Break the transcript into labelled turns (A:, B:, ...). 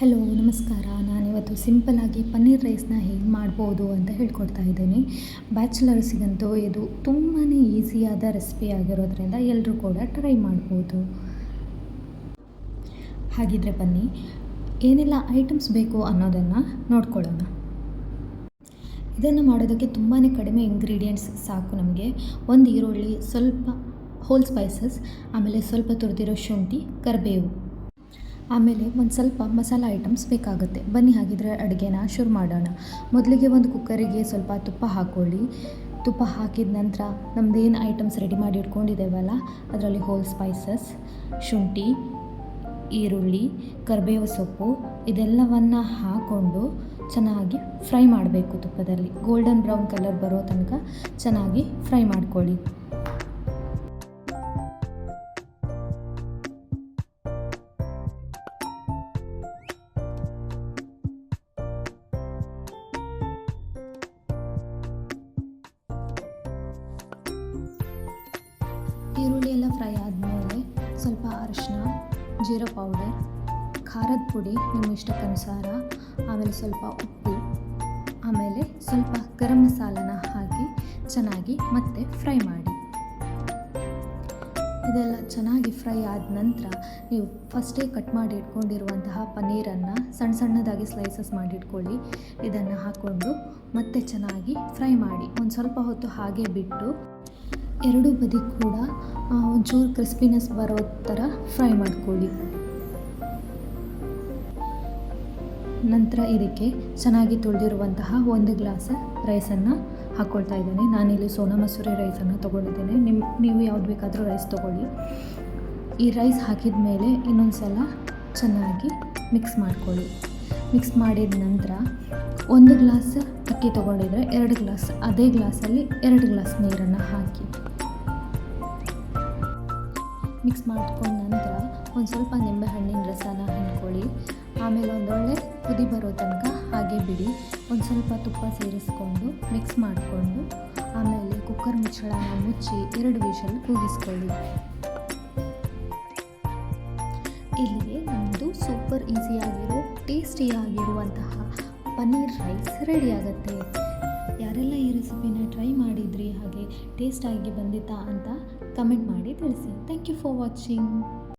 A: Hello ನಮಸ್ಕಾರ. ನಾನಿವತ್ತು ಸಿಂಪಲ್ಲಾಗಿ ಪನ್ನೀರ್ ರೈಸ್ನ ಹೇಗೆ ಮಾಡ್ಬೋದು ಅಂತ ಹೇಳ್ಕೊಡ್ತಾ ಇದ್ದೀನಿ. ಬ್ಯಾಚುಲರ್ಸಿಗಂತೂ ಇದು ತುಂಬಾ ಈಸಿಯಾದ ರೆಸಿಪಿ ಆಗಿರೋದ್ರಿಂದ ಎಲ್ಲರೂ ಕೂಡ ಟ್ರೈ ಮಾಡ್ಬೋದು. ಹಾಗಿದ್ರೆ ಬನ್ನಿ, ಏನೆಲ್ಲ ಐಟಮ್ಸ್ ಬೇಕು ಅನ್ನೋದನ್ನು ನೋಡ್ಕೊಳ್ಳೋಣ. ಇದನ್ನು ಮಾಡೋದಕ್ಕೆ ತುಂಬಾ ಕಡಿಮೆ ಇಂಗ್ರೀಡಿಯೆಂಟ್ಸ್ ಸಾಕು. ನಮಗೆ ಒಂದು ಈರುಳ್ಳಿ, ಸ್ವಲ್ಪ ಹೋಲ್ ಸ್ಪೈಸಸ್, ಆಮೇಲೆ ಸ್ವಲ್ಪ ತುರಿದಿರೋ ಶುಂಠಿ, ಕರಿಬೇವು, ಆಮೇಲೆ ಒಂದು ಸ್ವಲ್ಪ ಮಸಾಲ ಐಟಮ್ಸ್ ಬೇಕಾಗುತ್ತೆ. ಬನ್ನಿ ಹಾಗಿದ್ರೆ ಅಡುಗೆನ ಶುರು ಮಾಡೋಣ. ಮೊದಲಿಗೆ ಒಂದು ಕುಕ್ಕರಿಗೆ ಸ್ವಲ್ಪ ತುಪ್ಪ ಹಾಕ್ಕೊಳ್ಳಿ. ತುಪ್ಪ ಹಾಕಿದ ನಂತರ ನಮ್ಮದೇನು ಐಟಮ್ಸ್ ರೆಡಿ ಮಾಡಿ ಇಟ್ಕೊಂಡಿದ್ದೇವಲ್ಲ, ಅದರಲ್ಲಿ ಹೋಲ್ ಸ್ಪೈಸಸ್, ಶುಂಠಿ, ಈರುಳ್ಳಿ, ಕರಿಬೇವು ಸೊಪ್ಪು ಇದೆಲ್ಲವನ್ನು ಹಾಕ್ಕೊಂಡು ಚೆನ್ನಾಗಿ ಫ್ರೈ ಮಾಡಬೇಕು. ತುಪ್ಪದಲ್ಲಿ ಗೋಲ್ಡನ್ ಬ್ರೌನ್ ಕಲರ್ ಬರೋ ತನಕ ಚೆನ್ನಾಗಿ ಫ್ರೈ ಮಾಡ್ಕೊಳ್ಳಿ. ಈರುಳ್ಳಿ ಎಲ್ಲ ಫ್ರೈ ಆದಮೇಲೆ ಸ್ವಲ್ಪ ಅರಿಶಿನ, ಜೀರಾ ಪೌಡರ್, ಖಾರದ ಪುಡಿ ನಿಮ್ಮ ಇಷ್ಟಕ್ಕನುಸಾರ, ಆಮೇಲೆ ಸ್ವಲ್ಪ ಉಪ್ಪು, ಆಮೇಲೆ ಸ್ವಲ್ಪ ಗರಂ ಮಸಾಲನ ಹಾಕಿ ಚೆನ್ನಾಗಿ ಮತ್ತೆ ಫ್ರೈ ಮಾಡಿ. ಇದೆಲ್ಲ ಚೆನ್ನಾಗಿ ಫ್ರೈ ಆದ ನಂತರ ನೀವು ಫಸ್ಟೇ ಕಟ್ ಮಾಡಿ ಇಟ್ಕೊಂಡಿರುವಂತಹ ಪನ್ನೀರನ್ನು ಸಣ್ಣ ಸಣ್ಣದಾಗಿ ಸ್ಲೈಸಸ್ ಮಾಡಿಟ್ಕೊಳ್ಳಿ. ಇದನ್ನು ಹಾಕ್ಕೊಂಡು ಮತ್ತೆ ಚೆನ್ನಾಗಿ ಫ್ರೈ ಮಾಡಿ. ಒಂದು ಸ್ವಲ್ಪ ಹೊತ್ತು ಹಾಗೆ ಬಿಟ್ಟು ಎರಡೂ ಬದಿ ಕೂಡ ಒಂಚೂರು ಕ್ರಿಸ್ಪಿನೆಸ್ ಬರೋ ಥರ ಫ್ರೈ ಮಾಡ್ಕೊಳ್ಳಿ. ನಂತರ ಇದಕ್ಕೆ ಚೆನ್ನಾಗಿ ತೊಳೆದಿರುವಂತಹ 1 ಗ್ಲಾಸ್ ರೈಸನ್ನು ಹಾಕ್ಕೊಳ್ತಾ ಇದ್ದೇನೆ. ನಾನಿಲ್ಲಿ ಸೋನಾ ಮಸೂರಿ ರೈಸನ್ನು ತೊಗೊಂಡಿದ್ದೇನೆ. ನೀವು ಯಾವ್ದು ಬೇಕಾದರೂ ರೈಸ್ ತೊಗೊಳ್ಳಿ. ಈ ರೈಸ್ ಹಾಕಿದ ಮೇಲೆ ಇನ್ನೊಂದು ಸಲ ಚೆನ್ನಾಗಿ ಮಿಕ್ಸ್ ಮಾಡ್ಕೊಳ್ಳಿ. ಮಿಕ್ಸ್ ಮಾಡಿದ ನಂತರ 1 ಗ್ಲಾಸ್ ಅಕ್ಕಿ ತೊಗೊಂಡಿದ್ರೆ 2 ಗ್ಲಾಸ್, ಅದೇ ಗ್ಲಾಸಲ್ಲಿ 2 ಗ್ಲಾಸ್ ನೀರನ್ನು ಹಾಕಿ ಮಿಕ್ಸ್ ಮಾಡ್ಕೊಂಡ ನಂತರ ಒಂದು ಸ್ವಲ್ಪ ನಿಂಬೆಹಣ್ಣಿನ ರಸನ ಹಿಂಡ್ಕೊಳ್ಳಿ. ಆಮೇಲೆ ಒಂದೊಳ್ಳೆ ಕುದಿ ಬರೋ ತನಕ ಹಾಗೆ ಬಿಡಿ. ಒಂದು ಸ್ವಲ್ಪ ತುಪ್ಪ ಸೇರಿಸ್ಕೊಂಡು ಮಿಕ್ಸ್ ಮಾಡಿಕೊಂಡು ಆಮೇಲೆ ಕುಕ್ಕರ್ ಮುಚ್ಚಳನ ಮುಚ್ಚಿ 2 ವಿಷಲ್ ಕೂಗಿಸ್ಕೊಳ್ಳಿ. ಇಲ್ಲಿಗೆ ನಮ್ಮದು ಸೂಪರ್ ಈಸಿಯಾಗಿರೋ ಟೇಸ್ಟಿಯಾಗಿರುವಂತಹ ಪನ್ನೀರ್ ರೈಸ್ ರೆಡಿ ಆಗುತ್ತೆ. ಯಾರೆಲ್ಲ ಈ ರೆಸಿಪಿನ ಟ್ರೈ ಮಾಡಿದ್ರಿ, ಹಾಗೆ ಟೇಸ್ಟಾಗಿ ಬಂದಿತ್ತಾ ಅಂತ ಕಮೆಂಟ್ ಮಾಡಿ ತಿಳಿಸಿ. Thank you for watching.